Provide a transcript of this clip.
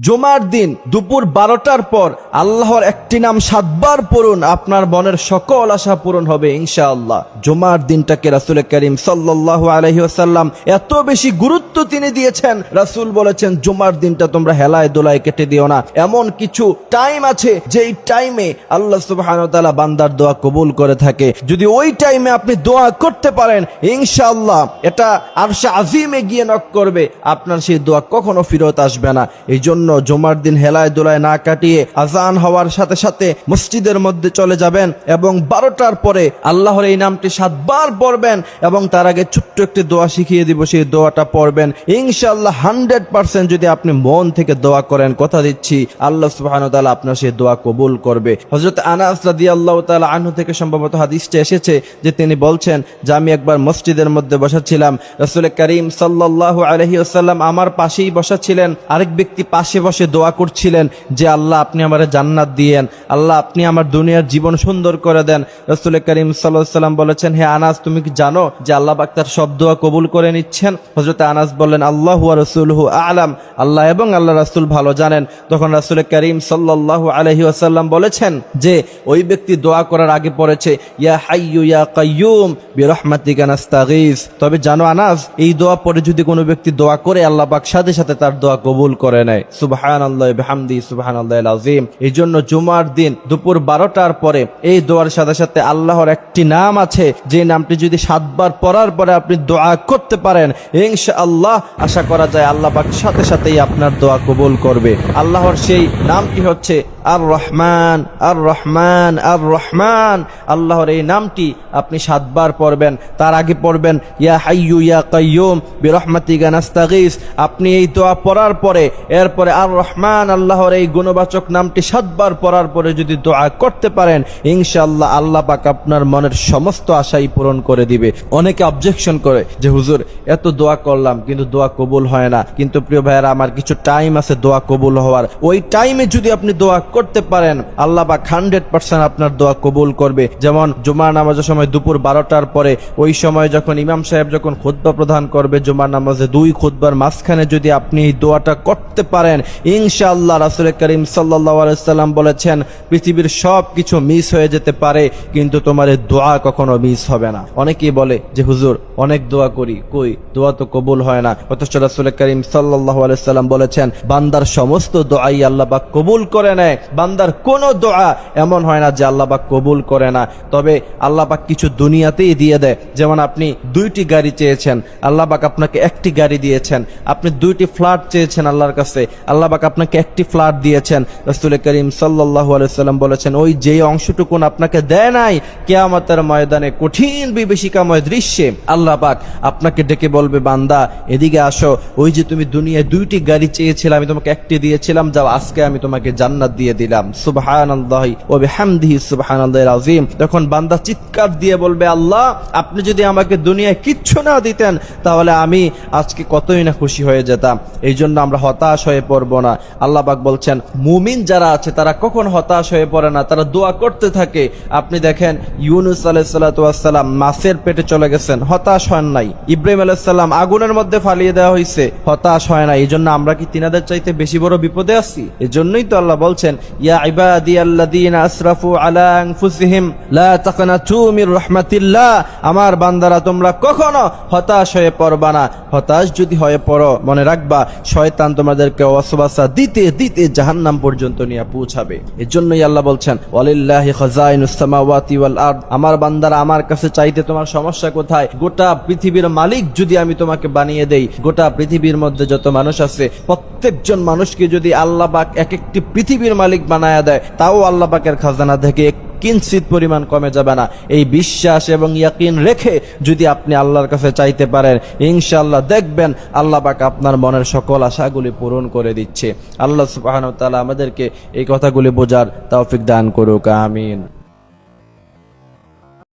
জুমার দিন দুপুর 12টার পর আল্লাহর একটি নাম 7 বার পড়ুন, আপনার মনের সকল আশা পূরণ হবে ইনশাআল্লাহ। জুমার দিনটাকে রাসূল করিম সাল্লাল্লাহু আলাইহি ওয়াসাল্লাম এত বেশি গুরুত্ব তিনি দিয়েছেন। রাসূল বলেছেন জুমার দিনটা তোমরা হেলায় দোলায় কেটে দিও না। এমন কিছু টাইম আছে যেই টাইমে আল্লাহ সুবহানাহু ওয়া তাআলা বান্দার দোয়া কবুল করে থাকে। যদি ওই টাইমে আপনি দোয়া করতে পারেন ইনশাআল্লাহ এটা আরশে আজিমে গিয়ে নক করবে, আপনার সেই দোয়া কখনো ফেরত আসবে না। এই জন্য জুমার দিন হেলায় দোলায় না কাটিয়ে আজান হওয়ার সাথে সাথে মসজিদের মধ্যে চলে যাবেন এবং 12টার পরে আল্লাহর এই নামটি 7 বার পড়বেন এবং তার আগে ছোট্ট একটি দোয়া শিখিয়ে দিব, সেই দোয়াটা পড়বেন ইনশাআল্লাহ। 100% যদি আপনি মন থেকে দোয়া করেন, কথা দিচ্ছি আল্লাহ সুবহানাহু ওয়া তাআলা আপনার সেই দোয়া কবুল করবে। হযরত আনাস রাদিয়াল্লাহু তাআলা আনহু থেকে সম্ভবত হাদিসটা এসেছে যে তিনি বলছেন যে আমি একবার মসজিদের মধ্যে বসা ছিলাম, রাসূল করিম সাল্লাল্লাহু আলাইহি ওয়াসাল্লাম আমার পাশেই বসা ছিলেন, আরেক ব্যক্তি পাশে বসে দোয়া করছিলেন যে আল্লাহ আপনি আমারে জান্নাত দিয়েন, আল্লাহ আপনি আমার দুনিয়ার জীবন সুন্দর করে দেন। রাসূল করিম সাল্লাল্লাহু আলাইহি ওয়াসাল্লাম বলেছেন, হে আনাস তুমি কি জানো যে আল্লাহ পাক তার সব দোয়া কবুল করে নিচ্ছেন? হযরত আনাস বললেন আল্লাহু ওয়া রাসূলুহু আ'লাম, আল্লাহ এবং আল্লাহ রাসূল ভালো জানেন। তখন রাসূল করিম সাল্লাল্লাহু আলাইহি ওয়াসাল্লাম বলেছেন যে ওই ব্যক্তি দোয়া করার আগে পড়েছে ইয়া হাইয়ু ইয়া কাইয়ুম বিরহমাতিকা নাস্তাগীস। তবে জানো আনাস, এই দোয়া পড়ে যদি কোনো ব্যক্তি দোয়া করে আল্লাহ পাক সাথে সাথে তার দোয়া কবুল করে নেয়। সুবহানাল্লাহি বিহামদিহি সুবহানাল্লাহিল আযীম। এই জন্য জুমার দিন দুপুর 12টার পরে এই দোয়ার সাথে সাথে আল্লাহর একটি নাম আছে যে নামটি যদি 7 বার পড়ার পরে আপনি দোয়া করতে পারেন ইনশাআল্লাহ আশা করা যায় আল্লাহ পাক সাথে সাথেই আপনার দোয়া কবুল করবে। আল্লাহর সেই নামটি হচ্ছে আর রহমান আর রহমান আর রহমান। আল্লাহর এই নামটি আপনি 7 বার পড়বেন, তার আগে পড়বেন ইয়া হাইয়ু ইয়া কাইয়ুম বিরহমাতিকা নাস্তাগীস। আপনি এই দোয়া পড়ার পরে এরপরে আর রহমান আল্লাহর এই গুণবাচক নামটি 7 বার পড়ার পরে যদি দোয়া করতে পারেন ইনশাআল্লাহ আল্লাহ পাক আপনার মনের সমস্ত আশাই পূরণ করে দিবে। অনেকে অবজেকশন করে যে হুজুর এত দোয়া করলাম কিন্তু দোয়া কবুল হয় না। কিন্তু প্রিয় ভাইয়েরা আমার কিছু টাইম আছে দোয়া কবুল হওয়ার, ওই টাইমে যদি আপনি দোয়া করতে পারেন আল্লাহ পাক 100% আপনার দোয়া কবুল করবে। যেমন জুমার নামাজের সময় দুপুর 12টার পরে ওই সময় যখন ইমাম সাহেব যখন খুতবা প্রদান করবে জুমার নামাজে 2 খুতবার মাঝখানে যদি আপনি এই দোয়াটা করতে পারেন ইনশাআল্লাহ রাসূল করিম সাল্লাল্লাহু আলাইহি ওয়াসাল্লাম বলেছেন পৃথিবীর সব কিছু মিস হয়ে যেতে পারে কিন্তু তোমার এই দোয়া কখনো মিস হবে না। অনেকেই বলে যে হুজুর অনেক দোয়া করি, কই দোয়া তো কবুল হয় না। অথচ রাসূল করিম সাল্লাল্লাহু আলাইহি ওয়াসাল্লাম বলেছেন বান্দার সমস্ত দোয়াই আল্লাহ পাক কবুল করে নেয়, বান্দার কোনো দোয়া এমন হয় না যে আল্লাহ পাক কবুল করে না। তবে আল্লাহ পাক কিছু দুনিয়াতেই দিয়ে দেয়। যেমন আপনি 2টি গাড়ি চেয়েছেন, আল্লাহ পাক আপনাকে 1টি গাড়ি দিয়েছেন। আপনি 2টি ফ্ল্যাট চেয়েছেন আল্লাহর কাছে, আল্লাহ পাক আপনাকে 1টি ফ্ল্যাট দিয়েছেন। রাসূল করিম সাল্লাল্লাহু আলাইহি ওয়াসাল্লাম বলেছেন ওই যে অংশটুকুন আপনাকে দেয় নাই কিয়ামতের ময়দানে কঠিন বিভীষিকাময় দৃশ্যে আল্লাহ পাক আপনাকে ডেকে বলবে বান্দা এদিকে আসো, ওই যে তুমি দুনিয়ায় 2টি গাড়ি চেয়েছিলে আমি তোমাকে 1টি দিয়েছিলাম, যাও আজকে আমি তোমাকে জান্নাত দিয়ে দিলাম। সুবহানাল্লাহি ওয়া বিহামদিহি সুবহানাল্লাহিল আযীম। তখন বান্দা চিৎকার দিয়ে বলবে আল্লাহ আপনি যদি আমাকে দুনিয়ায় কিচ্ছু না দিতেন তাহলে আমি আজকে কতই না খুশি হয়ে যেতাম। এই জন্য আমরা হতাশ হয়ে পড়ব না। আল্লাহ পাক বলছেন মুমিন যারা আছে তারা কখন হতাশ হয়ে পড়ে না, তারা দোয়া করতে থাকে। আপনি দেখেন ইউনূস আলাইহিস সালাতু ওয়াস সালাম মাছের পেটে চলে গেছেন, হতাশ হন নাই। ইব্রাহিম আলাইহিস সালাম আগুনের মধ্যে ফালিয়ে দেওয়া হয়েছে, হতাশ হয় না। এই জন্য আমরা কি তিনাদের চাইতে বেশি বড় বিপদে আছি? এই জন্যই তো আল্লাহ বলছেন ইয়া ইবাদিয়াল্লাযীনা আসরাফু আলা আনফুসিহিম লা তাকনাতু মির রাহমাতিল্লাহ। আমার বান্দারা তোমরা কখনো হতাশ হয়ে পড়বা না। হতাশ যদি হয়ে পড়ো মনে রাখবা শয়তান তোমাদেরকে ওয়াসওয়াসা দিতে দিতে জাহান্নাম পর্যন্ত নিয়ে পৌঁছাবে। এজন্যই আল্লাহ বলছেন ওয়ালিল্লাহি খাযাইনুস সামাওয়াতি ওয়াল আরদ। আমার বান্দারা আমার কাছে চাইতে তোমার সমস্যা কোথায়? গোটা পৃথিবীর মালিক যদি আমি তোমাকে বানিয়ে দেই, গোটা পৃথিবীর মধ্যে যত মানুষ আছে প্রত্যেকজন মানুষকে যদি আল্লাহ পাক এক একটি পৃথিবীর মালিক বানায়া দেয় তাও আল্লাহ পাকের খাজানা থেকে কিঞ্চিত পরিমাণ কমে যাবে না। এই বিশ্বাস এবং ইয়াকিন রেখে যদি আপনি আল্লাহর কাছে চাইতে পারেন ইনশাআল্লাহ দেখবেন আল্লাহ পাক আপনার মনের সকল আশাগুলি পূরণ করে দিচ্ছে। আল্লাহ সুবহানাহু ওয়া তাআলা আমাদেরকে এই কথাগুলি বোঝার তৌফিক দান করুক, আমিন।